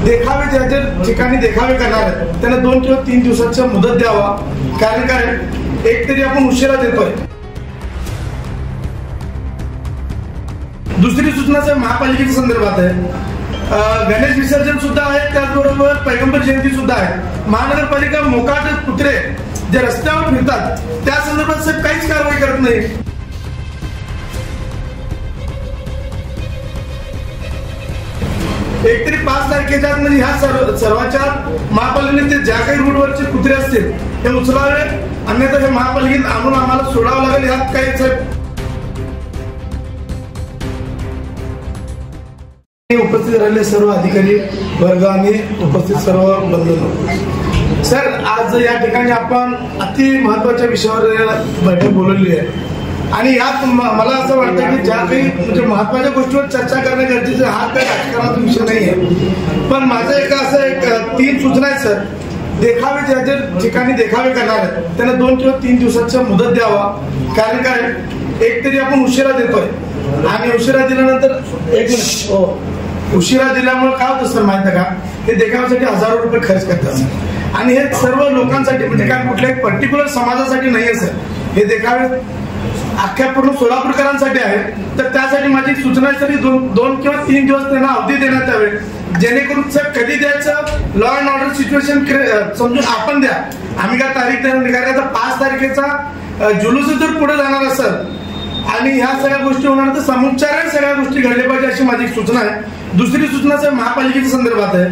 देखावे ज्या ठिकाणी देखावे करणार आहेत त्यांना 2 किंवा 3 दिवसाचा मुदत द्यावा. कारण काय एक तरी आपण उशिरा देतोय. दुसरी सूचना महापालिकेच्या संदर्भात आहे. गणेश विसर्जन सुद्धा आहे, त्याचबरोबर पैगंबर जयंती सुद्धा आहे. महानगरपालिका मोकाट कुत्रे जे रस्त्यावर फिरतात त्या संदर्भात साहेब काहीच कारवाई करत नाही. एकतरी 5 तारखेच्या म्हणजे ह्या सर्वांच्या महापालिकेने ते ज्या काही रूटवरचे कुत्रे असतील ते उचलावे, अन्यथा हे महापालिकेत आणून आम्हाला सोडावं लागेल. ह्यात काही साहेब उपस्थित राहिले सर्व अधिकारी वर्ग आणि उपस्थित सर्व बंधू. सर, आज या ठिकाणी आपण अति महत्वाच्या विषयावर बैठक बोलवली आहे आणि यात मला असं वाटतं की ज्या काही म्हणजे महत्वाच्या गोष्टीवर चर्चा करणं गरजेचं, हा काही राजकारणाचा विषय नाही आहे. पण माझं एक 3 सूचना आहेत सर. देखावे ज्या ठिकाणी देखावे करणार आहेत त्यांना 2 किंवा 3 दिवसाचा मुदत द्यावा. कारण काय एक तरी आपण उशिरा देतोय आणि उशिरा दिल्यानंतर उशिरा दिल्यामुळे काय होतं सर माहिती आहे का, हे देखाव्यासाठी हजारो रुपये खर्च करतात आणि हे सर्व लोकांसाठी म्हणजे काय कुठल्याही पर्टिक्युलर समाजासाठी नाहीये सर. हे देखावे अख्ख्या पूर्ण सोलापूरकरांसाठी आहे. तर त्यासाठी माझी सूचना आहे सर, 2 किंवा 3 दिवस त्यांना अवधी देण्यात यावे, जेणेकरून सर कधी द्यायचं लॉ अँड ऑर्डर सिच्युएशन समजून आपण द्या. आम्ही काय तारीख देणार, 5 तारखेचा जुलूस जर पुढे जाणार असेल आणि ह्या सगळ्या गोष्टी होणार तर समुच्चाराने सगळ्या गोष्टी घडल्या पाहिजे अशी माझी सूचना आहे. दुसरी सूचना साहेब महापालिकेच्या संदर्भात आहे.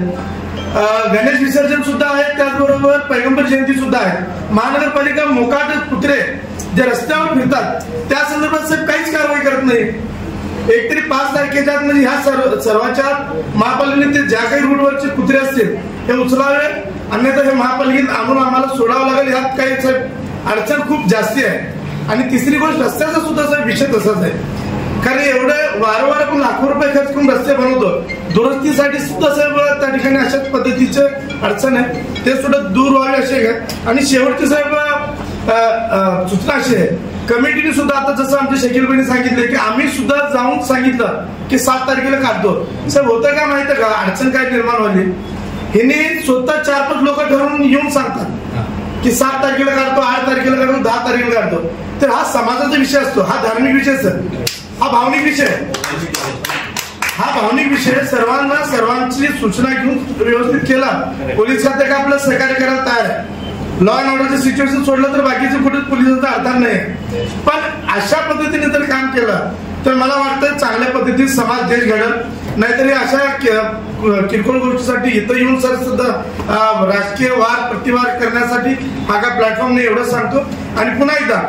गणेश विसर्जन सुद्धा आहे, त्याचबरोबर पैगंबर जयंती सुद्धा आहे. महानगरपालिका मोकाट कुत्रे जे रस्त्यावर फिरतात त्या संदर्भात साहेब काहीच कारवाई करत नाही. एकतरी 5 तारखेच्या म्हणजे ह्या सर्वांच्या महापालिकेने ते ज्या काही रूटवरचे कुत्रे असतील ते उचलावे, अन्यथा हे महापालिकेत आणून आम्हाला सोडावं लागेल. ह्यात काही साहेब अडचण खूप जास्ती आहे. आणि तिसरी गोष्ट रस्त्याचा सुद्धा साहेब विषय तसाच आहे. कारण एवढं वारंवार आपण लाखो रुपये खर्च करून रस्ते बनवतो, दुरुस्तीसाठी सुद्धा साहेब त्या ठिकाणी अशाच पद्धतीचे अडचण आहे, ते सुद्धा दूर व्हावे असे आहे. आणि शेवटची साहेब सूचना अशी आहे, कमिटीने सुद्धा आता जसं आमच्या शकीलबाईंनी सांगितलं की आम्ही सुद्धा जाऊन सांगितलं की 7 तारखेला काढतो. साहेब होतं का माहिती का अडचण काय निर्माण व्हावी, हे स्वतः 4-5 लोक ठरवून येऊन सांगतात की 7 तारखेला काढतो, 8 तारखेला काढतो, 10 तारखेला काढतो. तर हा समाजाचा विषय असतो, हा धार्मिक विषय सर, हा भावनिक विषय, हा भावनिक विषय. सर्वांची सूचना घेऊन व्यवस्थित केला, पोलीस खाते का आपलं सहकार्य करायला तयार आहे. लॉ अँड ऑर्डरचं सिच्युएशन सोडलं तर बाकीचे कुठे पोलिसांचा अर्थात नाही. पण अशा पद्धतीने जर काम केलं तर मला वाटतं चांगल्या पद्धतीने समाज देश घडल. नाहीतरी अशा किरकोळ गोष्टीसाठी इथं येऊन सर सुद्धा राजकीय वाद प्रतिवाद करण्यासाठी हा काय प्लॅटफॉर्म नाही, एवढंच सांगतो. आणि पुन्हा एकदा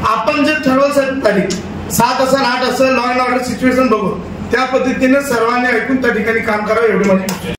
आपण जे ठरवलं साहेब तारीख 7 असेल 8 असेल लॉ अँड ऑर्डर सिच्युएशन बघून त्या पद्धतीने सर्वांनी ऐकून त्या ठिकाणी काम करावं एवढी माझी